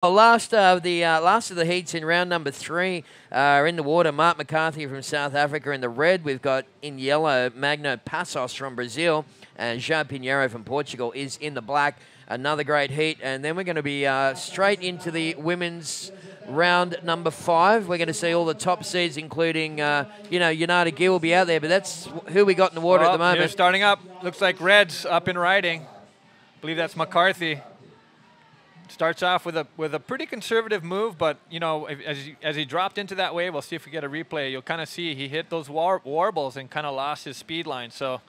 Well, last of the heats in round number 3 are in the water. Mark McCarthy from South Africa in the red. We've got in yellow Magno Passos from Brazil, and João Pinheiro from Portugal is in the black. Another great heat, and then we're going to be straight into the women's round number 5. We're going to see all the top seeds, including Yonata Gill will be out there, but that's who we got in the water at the moment. They're starting up. Looks like Red's up and riding. I believe that's McCarthy. Starts off with a pretty conservative move, but as he dropped into that wave, we'll see if we get a replay. You'll kind of see he hit those warbles and kind of lost his speed line. So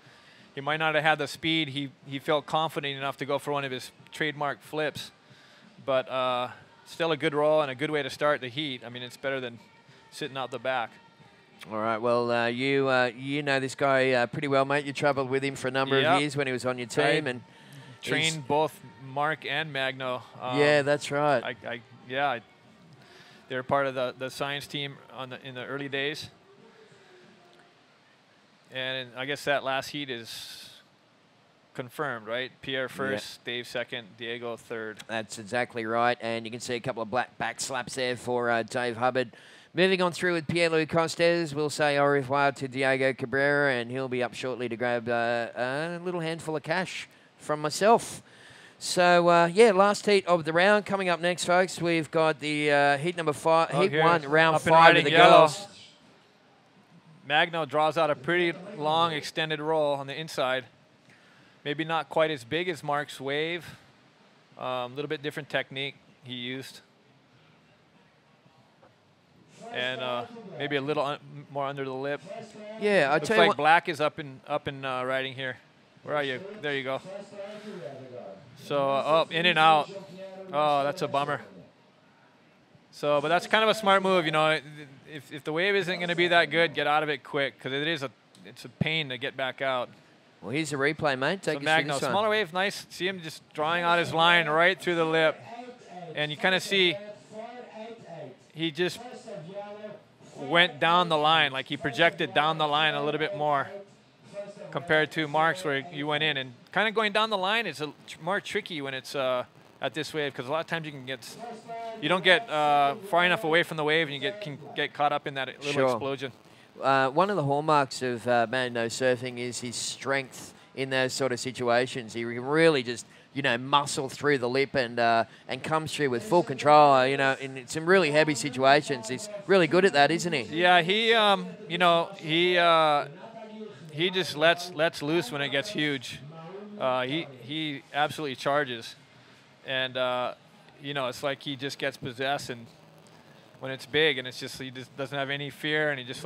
he might not have had the speed. He felt confident enough to go for one of his trademark flips, but still a good roll and a good way to start the heat. I mean, it's better than sitting out the back. All right. Well, you know this guy pretty well, mate. You travelled with him for a number of years when he was on your team, and trained both Mark and Magno. Yeah, that's right. They're part of the science team in the early days. And I guess that last heat is confirmed, right? Pierre first, Dave second, Diego third. That's exactly right. And you can see a couple of black back slaps there for Dave Hubbard. Moving on through with Pierre-Louis Costes, we'll say au revoir to Diego Cabrera, and he'll be up shortly to grab a little handful of cash from myself. So, last heat of the round. Coming up next, folks, we've got the heat number 5, heat 1, round 5 of the girls. Magno draws out a pretty long extended roll on the inside. Maybe not quite as big as Mark's wave. A little bit different technique he used. And maybe a little more under the lip. Yeah, I looks tell you like what, black is up and riding here. Where are you? There you go. So in and out. Oh, that's a bummer. So, but that's kind of a smart move, If the wave isn't going to be that good, get out of it quick, because it's a pain to get back out. Well, here's a replay, mate. Take us through this one. Smaller wave, nice. See him just drawing out his line right through the lip, and you kind of see he just went down the line, like he projected down the line a little bit more compared to Mark's, where you went in. And kind of going down the line is more tricky when it's at this wave, because a lot of times you don't get far enough away from the wave, and you can get caught up in that little explosion. One of the hallmarks of Magno surfing is his strength in those sort of situations. He can really just muscle through the lip and comes through with full control. In some really heavy situations, he's really good at that, isn't he? Yeah, he just lets loose when it gets huge. He absolutely charges, and it's like he just gets possessed, and when it's big, and he just doesn't have any fear, and he just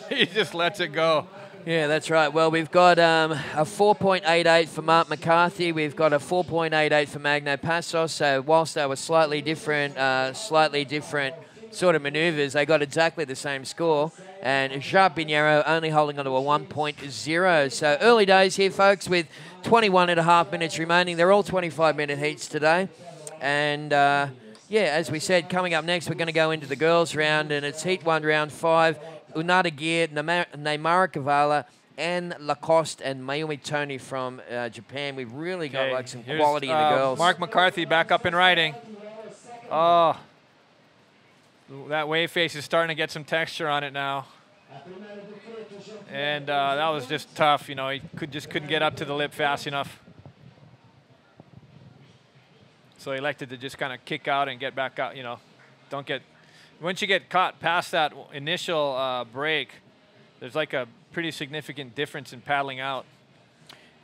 he just lets it go. Yeah, that's right. Well, we've got a 4.88 for Mark McCarthy. We've got a 4.88 for Magno Passos. So whilst they were slightly different sort of manoeuvres, they got exactly the same score. And João Pinheiro only holding on to a 1.0. So early days here, folks, with 21.5 minutes remaining. They're all 25-minute heats today. And, as we said, coming up next, we're going to go into the girls' round, and it's Heat 1, Round 5. Unada Gear, Neymara Kavala, Anne Lacoste, and Mayumi Tony from Japan. We've really got some quality in the girls. Mark McCarthy back up and riding. Oh, that wave face is starting to get some texture on it now. And that was just tough. He just couldn't get up to the lip fast enough. So he elected to just kind of kick out and get back out. Once you get caught past that initial break, there's like a pretty significant difference in paddling out.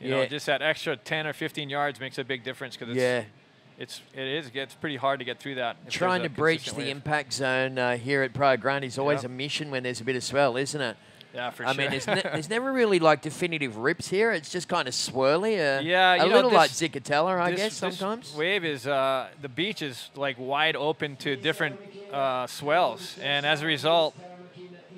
Just that extra 10 or 15 yards makes a big difference, because it gets pretty hard to get through that. Trying to breach the impact zone here at Praia Grande is always a mission when there's a bit of swell, isn't it? Yeah, for sure. I mean, there's never really definitive rips here. It's just kind of swirly. A little like Zicatella, I guess, sometimes. This wave is, the beach is like wide open to different swells. And as a result,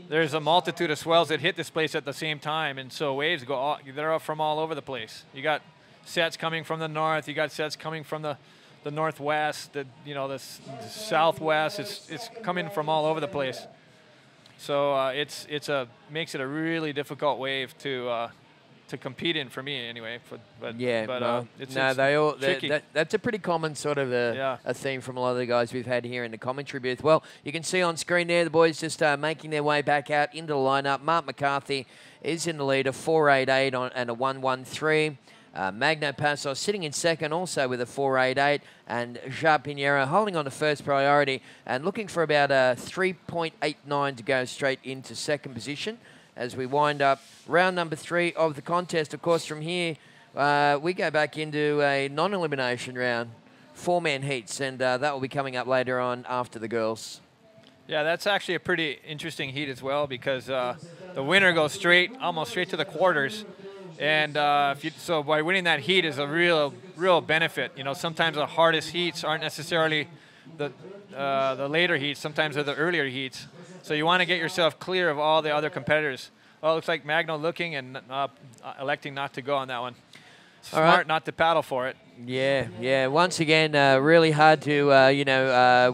there's a multitude of swells that hit this place at the same time. And so waves they're from all over the place. You got sets coming from the north. You got sets coming from the northwest, the southwest. It's coming from all over the place. So makes it a really difficult wave to to compete in for me anyway. It's tricky. That's a pretty common sort of a theme from a lot of the guys we've had here in the commentary booth. Well, you can see on screen there the boys just making their way back out into the lineup. Mark McCarthy is in the lead, a 4.88 and a 1.13. Magno Passos sitting in second also with a 4.88, and Jacques Pinheiro holding on to first priority and looking for about a 3.89 to go straight into second position as we wind up round number 3 of the contest. Of course, from here, we go back into a non-elimination round, 4-man heats, and that will be coming up later on after the girls. Yeah, that's actually a pretty interesting heat as well, because the winner goes almost straight to the quarters. And so by winning that heat is a real benefit. You know, sometimes the hardest heats aren't necessarily the later heats. Sometimes they're the earlier heats. So you want to get yourself clear of all the other competitors. Well, it looks like Magno looking and electing not to go on that one. Smart not to paddle for it. Yeah. Once again, really hard to,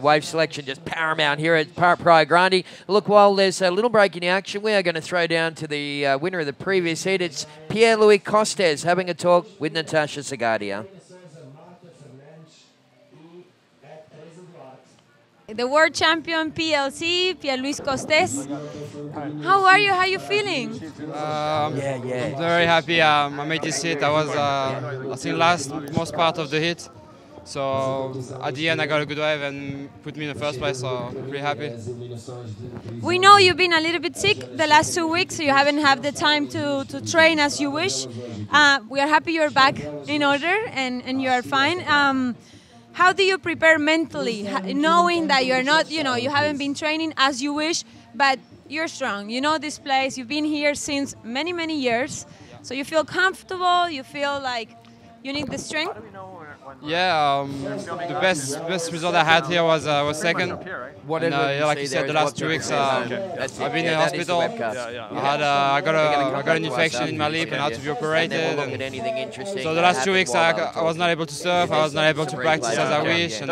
wave selection just paramount here at Praia Grande. Look, while there's a little break in the action, we are going to throw down to the winner of the previous heat. It's Pierre-Louis Costes having a talk with Natasha Sagadia. The world champion PLC, Pierre-Louis Costes. How are you? How are you feeling? I'm very happy. I made this hit. I was, I think, most part of the hit. So at the end, I got a good wave and put me in the first place. So pretty happy. We know you've been a little bit sick the last 2 weeks, so you haven't had the time to train as you wish. We are happy you're back in order and you are fine. How do you prepare mentally, knowing that you're not, you haven't been training as you wish, but you're strong. You know this place. You've been here since many, many years. So you feel comfortable. You feel like you need the strength. Yeah, the best result I had here was second. Like you said, the last 2 weeks I've been in the hospital. I got an infection in my lip and had to be operated. So the last 2 weeks I was not able to surf. I was not able to practice as I wish. And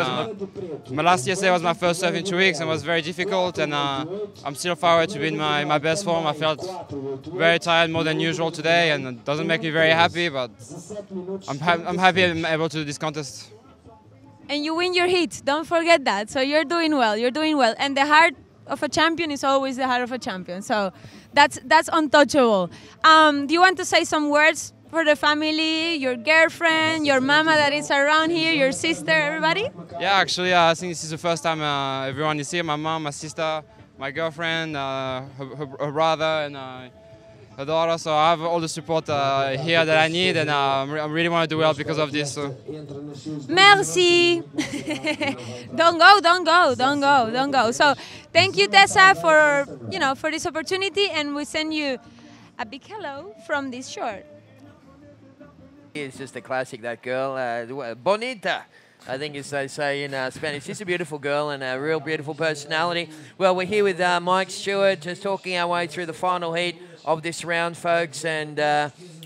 my last yesterday was my first surf in 2 weeks and was very difficult. And I'm still far away to be in my best form. I felt very tired, more than usual today, and it doesn't make me very happy. But I'm happy I'm able to do this contest. And you win your heat. Don't forget that. So you're doing well. You're doing well. And the heart of a champion is always the heart of a champion. So that's untouchable. Do you want to say some words for the family, your girlfriend, your mama that is around here, your sister, everybody? Yeah, actually, I think this is the first time everyone is here. My mom, my sister, my girlfriend, her brother, and her daughter. So I have all the support here that I need, and I really want to do well because of this. So. Merci. Don't go. So thank you, Tessa, for this opportunity, and we send you a big hello from this shore. It's just a classic, that girl, bonita. I think as they say in Spanish. She's a beautiful girl and a real beautiful personality. Well, we're here with Mike Stewart, just talking our way through the final heat of this round, folks. And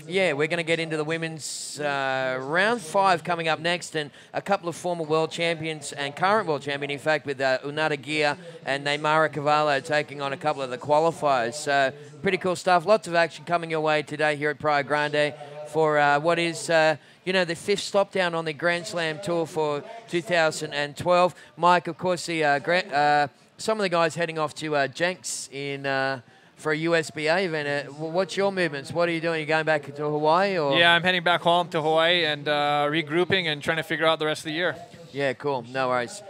yeah, we're going to get into the women's round 5 coming up next, and a couple of former world champions and current world champion, in fact, with Unada Gia and Neymara Cavallo taking on a couple of the qualifiers. So pretty cool stuff. Lots of action coming your way today here at Praia Grande for what is, the 5th stop down on the Grand Slam Tour for 2012. Mike, of course, some of the guys heading off to Jenks for a USBA event. What's your movements? What are you doing? Are you going back to Hawaii? Or? Yeah, I'm heading back home to Hawaii and regrouping and trying to figure out the rest of the year. Yeah, cool. No worries.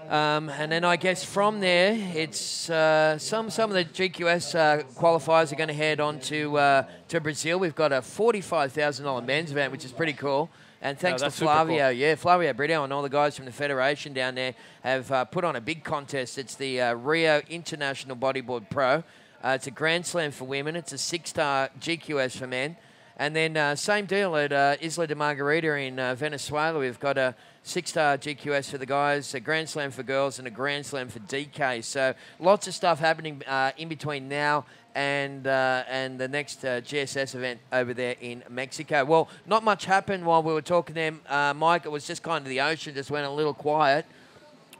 And then I guess from there, it's some of the GQS qualifiers are going to head on to Brazil. We've got a $45,000 men's event, which is pretty cool. And thanks to Flavio, cool. Flavio Brito and all the guys from the Federation down there have put on a big contest. It's the Rio International Bodyboard Pro. It's a Grand Slam for women. It's a 6-star GQS for men. And then same deal at Isla de Margarita in Venezuela. We've got a 6-star GQS for the guys, a Grand Slam for girls, and a Grand Slam for DK. So lots of stuff happening in between now and the next GSS event over there in Mexico. Well, not much happened while we were talking there, Mike. It was just kind of the ocean just went a little quiet.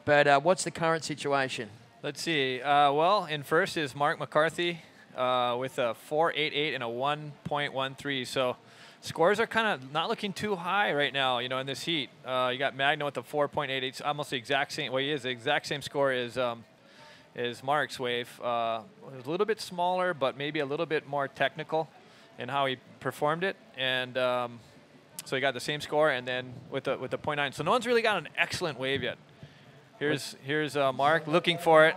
But what's the current situation? Let's see. Well, in first is Mark McCarthy. with a 4.88 and a 1.13. So scores are kind of not looking too high right now, you know, in this heat. You got Magno with the 4.88, almost the exact same. Well, he is the exact same score as Mark's wave. A little bit smaller, but maybe a little bit more technical in how he performed it. And so he got the same score, and then with the 0.9. So no one's really got an excellent wave yet. Here's Mark looking for it.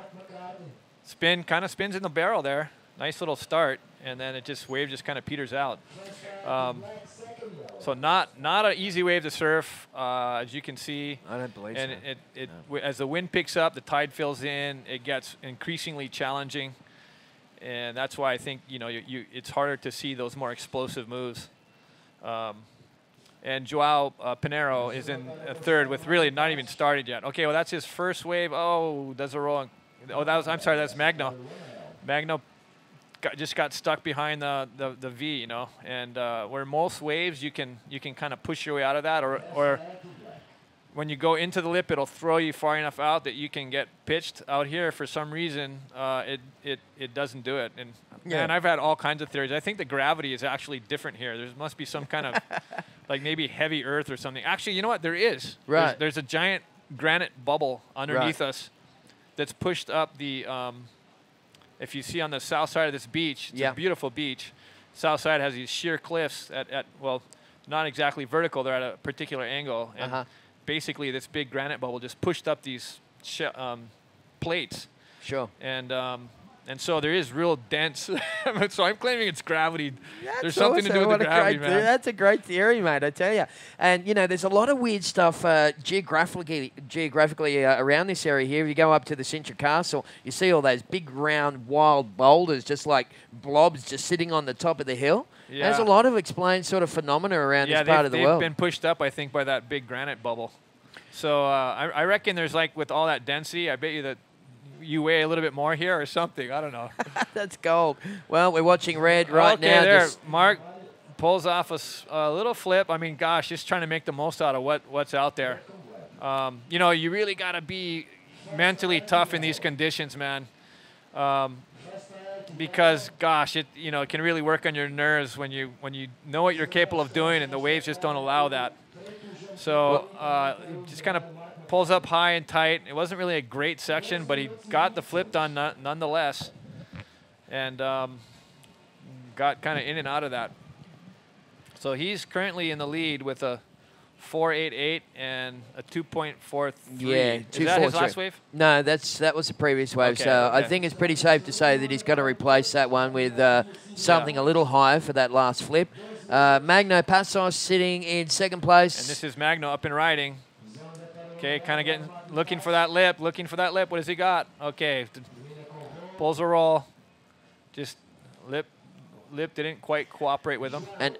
Spin, kind of spins in the barrel there. Nice little start, and then wave just kind of peters out. So not an easy wave to surf, as you can see. I don't believe so. And No. As the wind picks up, the tide fills in, it gets increasingly challenging, and that's why I think it's harder to see those more explosive moves. And Joao Pinheiro is in third with really not even started yet. Okay, well that's his first wave. Oh, does a roll. Oh, I'm sorry, that's Magno. Magno just got stuck behind the V, you know, and where most waves you can kind of push your way out of that, or when you go into the lip, it'll throw you far enough out that you can get pitched. Out here, for some reason, it doesn't do it. And man, I've had all kinds of theories. I think the gravity is actually different here. There must be some kind of like maybe heavy earth or something. Actually, you know what? There is. Right. There's a giant granite bubble underneath us that's pushed up the. If you see on the south side of this beach, it's a beautiful beach. South side has these sheer cliffs well, not exactly vertical. They're at a particular angle. And basically, this big granite bubble just pushed up these plates. Sure. And so there is real dense. So I'm claiming it's gravity. There's something to do with the gravity, man. That's a great theory, mate, I tell you. And, you know, there's a lot of weird stuff geographically around this area here. If you go up to the Sintra Castle, you see all those big, round, wild boulders, just like blobs just sitting on the top of the hill. Yeah. There's a lot of explained sort of phenomena around this part of the world. They've been pushed up, I think, by that big granite bubble. So I reckon there's, like, with all that density, I bet you that you weigh a little bit more here or something. I don't know. That's gold. Well, we're watching Red right now. There. Mark pulls off a little flip. I mean, gosh, just trying to make the most out of what's out there. You know, you really got to be mentally tough in these conditions, man. Because, gosh, it can really work on your nerves when you know what you're capable of doing and the waves just don't allow that. So just kind of pulls up high and tight. It wasn't really a great section, but he got the flip done nonetheless, and got kind of in and out of that. So he's currently in the lead with a 4.88 and a 2.43. Yeah, is that his last wave? No, that was the previous wave. Okay, so I think it's pretty safe to say that he's got to replace that one with something a little higher for that last flip. Magno Passos sitting in second place. And this is Magno up and riding. Okay, kind of looking for that lip. What has he got? Okay, pulls a roll. Just lip didn't quite cooperate with him. And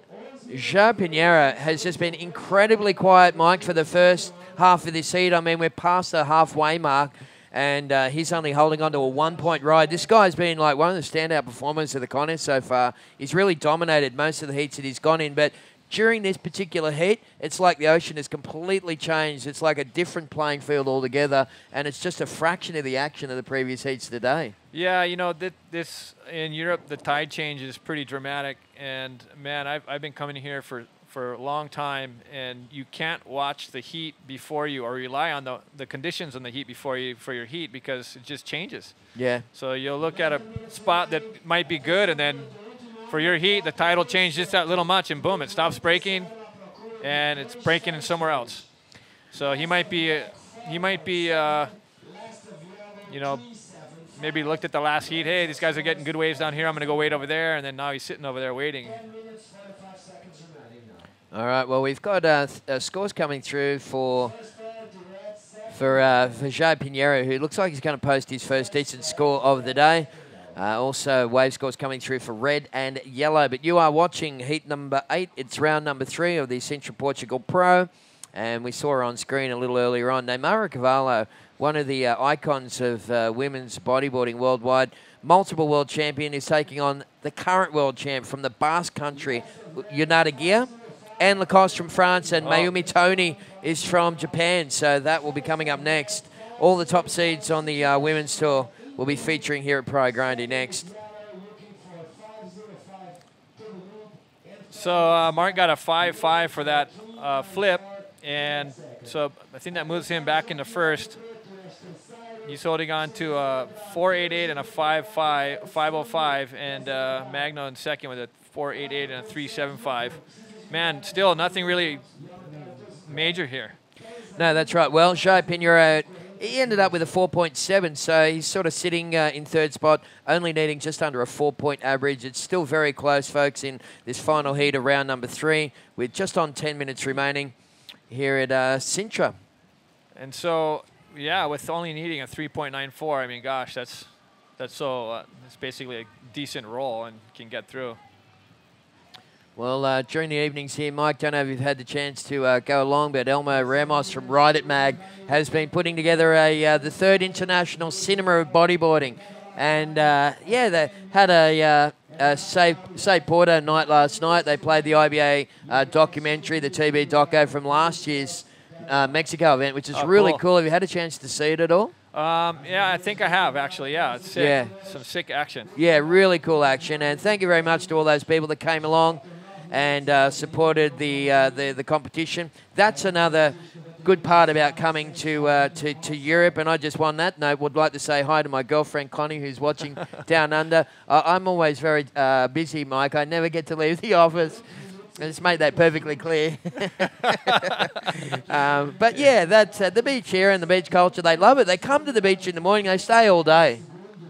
Joao Pinheiro has just been incredibly quiet, Mike, for the first half of this heat. I mean, we're past the halfway mark, and he's only holding on to a 1-point ride. This guy's been like one of the standout performers of the contest so far. He's really dominated most of the heats that he's gone in, but during this particular heat, it's like the ocean has completely changed. It's like a different playing field altogether, and it's just a fraction of the action of the previous heats today. Yeah, you know, this in Europe, the tide change is pretty dramatic, and man, I've been coming here for a long time, and you can't watch the heat before you or rely on the conditions on the heat before you for your heat because it just changes. Yeah. So you'll look at a spot that might be good, and then for your heat, the tide will change just that little much, and boom, it stops breaking, and it's breaking in somewhere else. So he might be, you know, maybe looked at the last heat. Hey, these guys are getting good waves down here. I'm going to go wait over there, and then now he's sitting over there waiting. All right. Well, we've got scores coming through for Joao Pinheiro, who looks like he's going to post his first decent score of the day. Also, wave scores coming through for red and yellow. But you are watching heat number 8. It's round number 3 of the SINTRA Portugal Pro. And we saw her on screen a little earlier on. Neymara Cavallo, one of the icons of women's bodyboarding worldwide, multiple world champion, is taking on the current world champ from the Basque country, Yonata Gia. Anne Lacoste from France, and Mayumi Toni is from Japan. So that will be coming up next. All the top seeds on the women's tour will be featuring here at Pro Grande next. So Mark got a 5.5 for that flip, and so I think that moves him back into first. He's holding on to a 4.88 and a 5.05, and Magno in second with a 4.88 and a 3.75. Man, still nothing really major here. No, that's right. Well, João Pinheiro, he ended up with a 4.7, so he's sort of sitting in third spot, only needing just under a 4-point average. It's still very close, folks, in this final heat of round number 3, with just on 10 minutes remaining here at Sintra. And so, yeah, with only needing a 3.94, I mean, gosh, that's so it's basically a decent roll and can get through. Well, during the evenings here, Mike, don't know if you've had the chance to go along, but Elmo Ramos from Ride It Mag has been putting together the 3rd International Cinema of Bodyboarding. And, yeah, they had a Save Porto night last night. They played the IBA documentary, the TV doco from last year's Mexico event, which is really cool. Have you had a chance to see it at all? Yeah, I think I have, actually. Yeah, it's sick. Yeah. Some sick action. Yeah, really cool action. And thank you very much to all those people that came along and supported the competition. That's another good part about coming to Europe. And I just on that note would like to say hi to my girlfriend Connie, who's watching down under. I'm always very busy, Mike. I never get to leave the office. Let's make that perfectly clear. But yeah, that's the beach here and the beach culture. They love it. They come to the beach in the morning. They stay all day.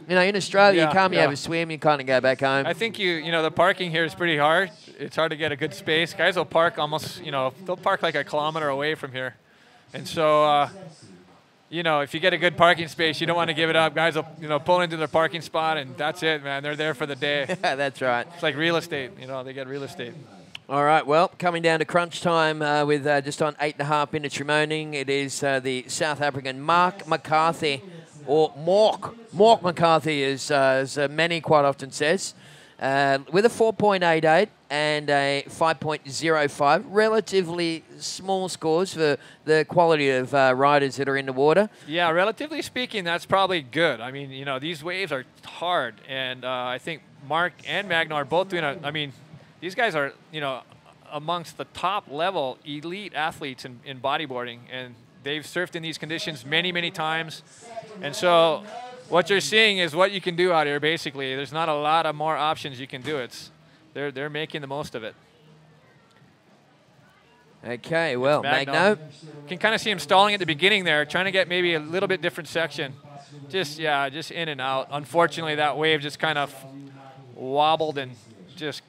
You know, in Australia, you come, you have a swim, you kind of go back home. I think you know, the parking here is pretty hard. It's hard to get a good space. Guys will park almost, you know, they'll park like a kilometer away from here. And so, you know, if you get a good parking space, you don't want to give it up. Guys will, you know, pull into their parking spot, and that's it, man. They're there for the day. That's right. It's like real estate. You know, they get real estate. All right, well, coming down to crunch time with just on 8.5 minutes remaining, it is the South African Mark McCarthy, or Mork McCarthy, as many quite often says, with a 4.88 and a 5.05. Relatively small scores for the quality of riders that are in the water. Yeah, relatively speaking, that's probably good. I mean, you know, these waves are hard, and I think Mark and Magno are both doing I mean, these guys are, you know, amongst the top level elite athletes in bodyboarding, and they've surfed in these conditions many, many times. And so what you're seeing is what you can do out here, basically. There's not a lot of more options you can do. They're making the most of it. Okay, well, Magno. You can kind of see him stalling at the beginning there, trying to get maybe a little bit different section. Just in and out. Unfortunately, that wave just kind of wobbled and just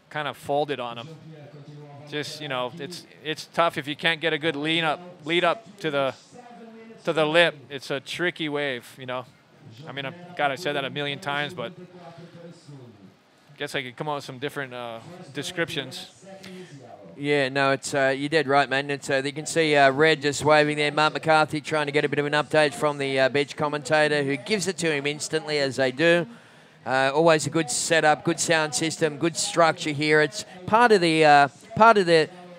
kind of folded on him. Just, you know, it's tough if you can't get a good lead up to the lip. It's a tricky wave, you know. I mean, God, I said that a million times, but I guess I could come up with some different descriptions. Yeah, no, it's you did right, man. It's you can see Red just waving there. Mark McCarthy trying to get a bit of an update from the beach commentator, who gives it to him instantly, as they do. Always a good setup, good sound system, good structure here. It's part of the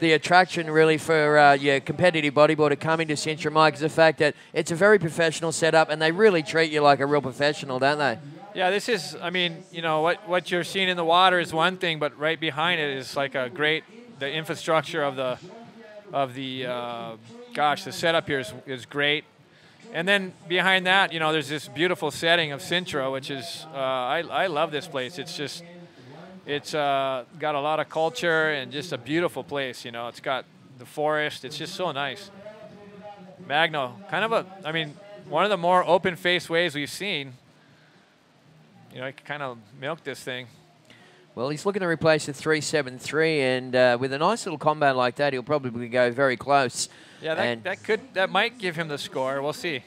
attraction really for your competitive bodyboarder coming to Sintra, Mike, is the fact that it's a very professional setup, and they really treat you like a real professional, don't they? Yeah, this is, I mean, you know, what you're seeing in the water is one thing, but right behind it is like the infrastructure of the gosh, the setup here is great. And then behind that, you know, there's this beautiful setting of Sintra, which is, I love this place. It's got a lot of culture and just a beautiful place, you know. It's got the forest. It's just so nice. Magno, kind of I mean, one of the more open-faced waves we've seen. You know, he can kind of milk this thing. Well, he's looking to replace the 373, and with a nice little combo like that, he'll probably go very close. Yeah, that might give him the score. We'll see.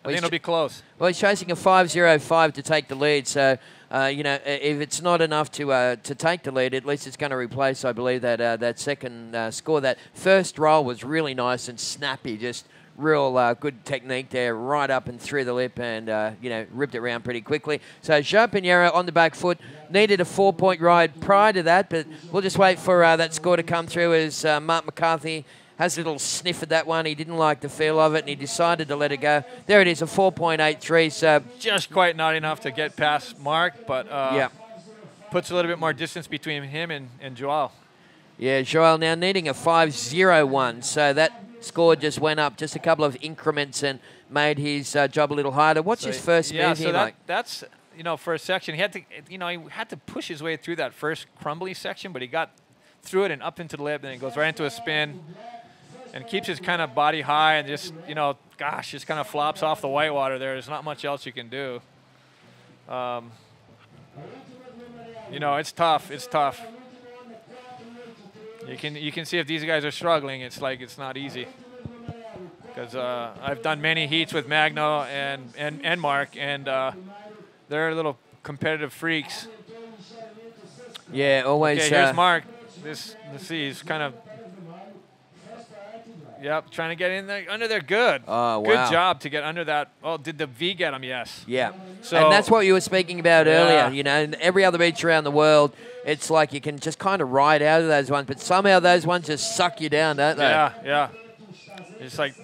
I think it'll be close. Well, he's chasing a 5.05 to take the lead. So, you know, if it's not enough to take the lead, at least it's going to replace, I believe, that second score. That first roll was really nice and snappy, just real good technique there, right up and through the lip, and, you know, ripped it around pretty quickly. So João Pinheiro on the back foot, needed a 4-point ride prior to that, but we'll just wait for that score to come through as Mark McCarthy has a little sniff at that one. He didn't like the feel of it, and he decided to let it go. There it is, a 4.83. So just quite not enough to get past Mark, but yeah, puts a little bit more distance between him and João. Yeah, Joel now needing a 5-0-1, so that score just went up just a couple of increments and made his job a little harder. What's his first move here, Mike? That's, you know, for a section, he had to, you know, he had to push his way through that first crumbly section, but he got through it and up into the lip, and he goes right into a spin and keeps his kind of body high and just, you know, gosh, just kind of flops off the whitewater there. There's not much else you can do. You know, it's tough. It's tough. You can see if these guys are struggling, it's like it's not easy. Because I've done many heats with Magno and Mark, and they're little competitive freaks. Yeah, always. Okay, here's Mark. Let's see, he's kind of, yep, trying to get in there, under there. Good. Oh, wow. Good job to get under that. Oh, did the V get him? Yes. Yeah. So, and that's what you were speaking about earlier. You know, in every other beach around the world, it's like you can just kind of ride out of those ones, but somehow those ones just suck you down, don't they? Yeah, yeah. It's like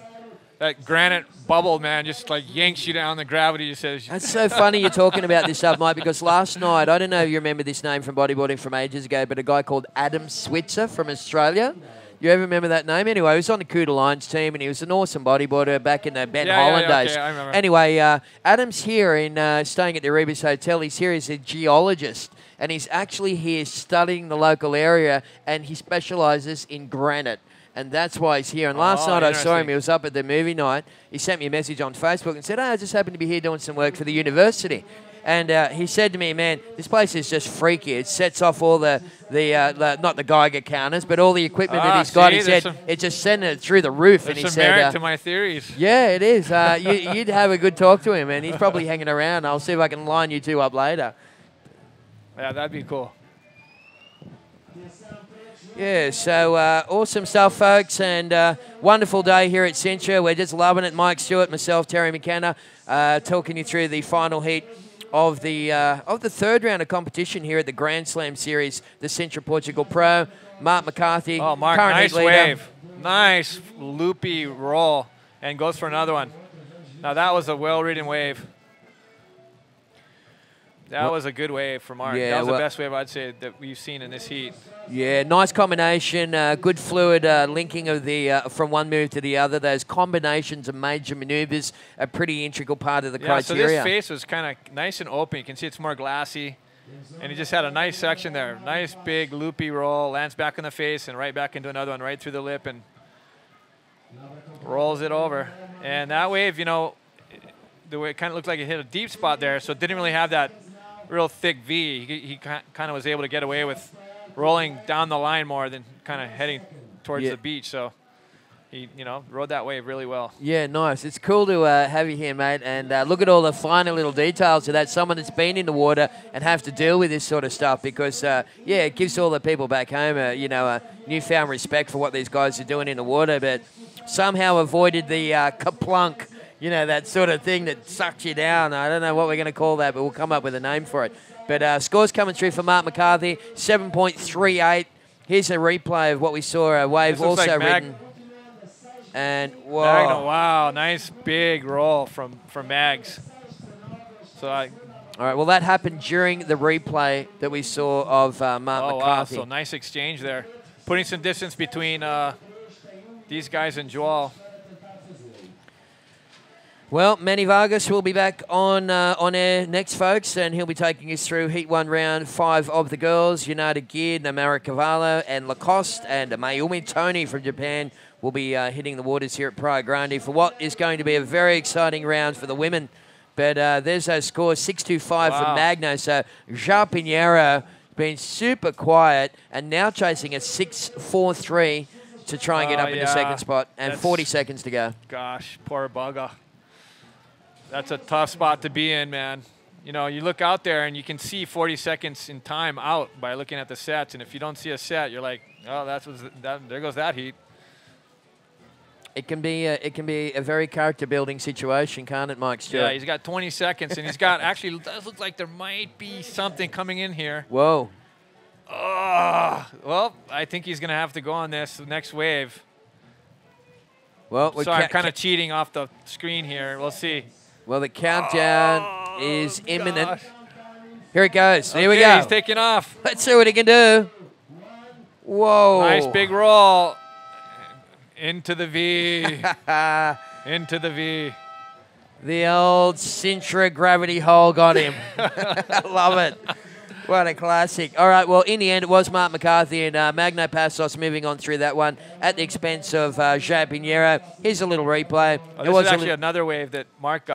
that granite bubble, man, just like yanks you down. The gravity just says. That's so funny you're talking about this stuff, Mike, because last night, I don't know if you remember this name from bodyboarding from ages ago, but a guy called Adam Switzer from Australia. You ever remember that name? Anyway, he was on the Cooter Lions team, and he was an awesome bodyboarder back in the Ben Holland days. Okay, I remember. Anyway, Adam's here in staying at the Rebus Hotel. He's here as a geologist, and he's actually here studying the local area, and he specialises in granite. And that's why he's here. And last night I saw him. He was up at the movie night. He sent me a message on Facebook and said, "Oh, I just happened to be here doing some work for the university." And he said to me, "Man, this place is just freaky. It sets off all the not the Geiger counters, but all the equipment that he's got." He said it just sent it through the roof. And he some said, merit to my theories. "Yeah, it is. You'd have a good talk to him, and he's probably hanging around. I'll see if I can line you two up later." Yeah, that'd be cool. Yeah, so awesome stuff, folks, and wonderful day here at Sintra. We're just loving it. Mike Stewart, myself, Terry McKenna, talking you through the final heat of the third round of competition here at the Grand Slam Series, the Sintra Portugal Pro. Mark McCarthy, oh, Mark, current nice heat leader. wave, nice loopy roll, and goes for another one. Now that was a well-ridden wave. That was a good wave for Mark. Yeah, that was the best wave I'd say that we've seen in this heat. Yeah, nice combination, good fluid linking of the from one move to the other. Those combinations of major maneuvers, a pretty integral part of the criteria. So this face was kind of nice and open. You can see it's more glassy. And he just had a nice section there. Nice big loopy roll, lands back in the face and right back into another one, right through the lip, and rolls it over. And that wave, you know, the way it kind of looked like it hit a deep spot there, so it didn't really have that real thick V. He kind of was able to get away with rolling down the line more than kind of heading towards the beach. So he, you know, rode that wave really well. Yeah, nice. It's cool to have you here, mate. And look at all the finer little details of that. Someone that's been in the water and have to deal with this sort of stuff because, yeah, it gives all the people back home, you know, a newfound respect for what these guys are doing in the water, but somehow avoided the kaplunk. You know, that sort of thing that sucks you down. I don't know what we're going to call that, but we'll come up with a name for it. But scores coming through for Mark McCarthy, 7.38. Here's a replay of what we saw, a wave also like ridden. And, whoa. Magno, wow, nice big roll from Mags. So all right, well, that happened during the replay that we saw of Mark McCarthy. Wow, so nice exchange there. Putting some distance between these guys and Joel. Well, Manny Vargas will be back on air next, folks, and he'll be taking us through Heat 1, Round 5 of the girls. United Geared, Namara Cavallo, and Lacoste, and Mayumi Tony from Japan will be hitting the waters here at Praia Grande for what is going to be a very exciting round for the women. But there's those scores, 6.25 for Magno. So João Pinheiro been super quiet and now chasing a 6.43 to try and get up in the second spot, and 40 seconds to go. Gosh, poor bugger. That's a tough spot to be in, man. You know, you look out there and you can see 40 seconds in time out by looking at the sets, and if you don't see a set, you're like, oh, there goes that heat. It can be a very character-building situation, can't it, Mike Stewart? Yeah, he's got 20 seconds, and he's got actually it does look like there might be something coming in here. Whoa. Well, I think he's going to have to go on this next wave. Well, sorry, I'm kind of cheating off the screen here. We'll see. Well, the countdown is imminent. Gosh. Here it goes. Here we go. He's taking off. Let's see what he can do. Whoa. Nice big roll. Into the V. Into the V. The old Sintra gravity hole got him. I love it. What a classic. All right, well, in the end, it was Mark McCarthy and Magno Passos moving on through that one at the expense of João Pinheiro. Here's a little replay. Oh, this is actually another wave that Mark got.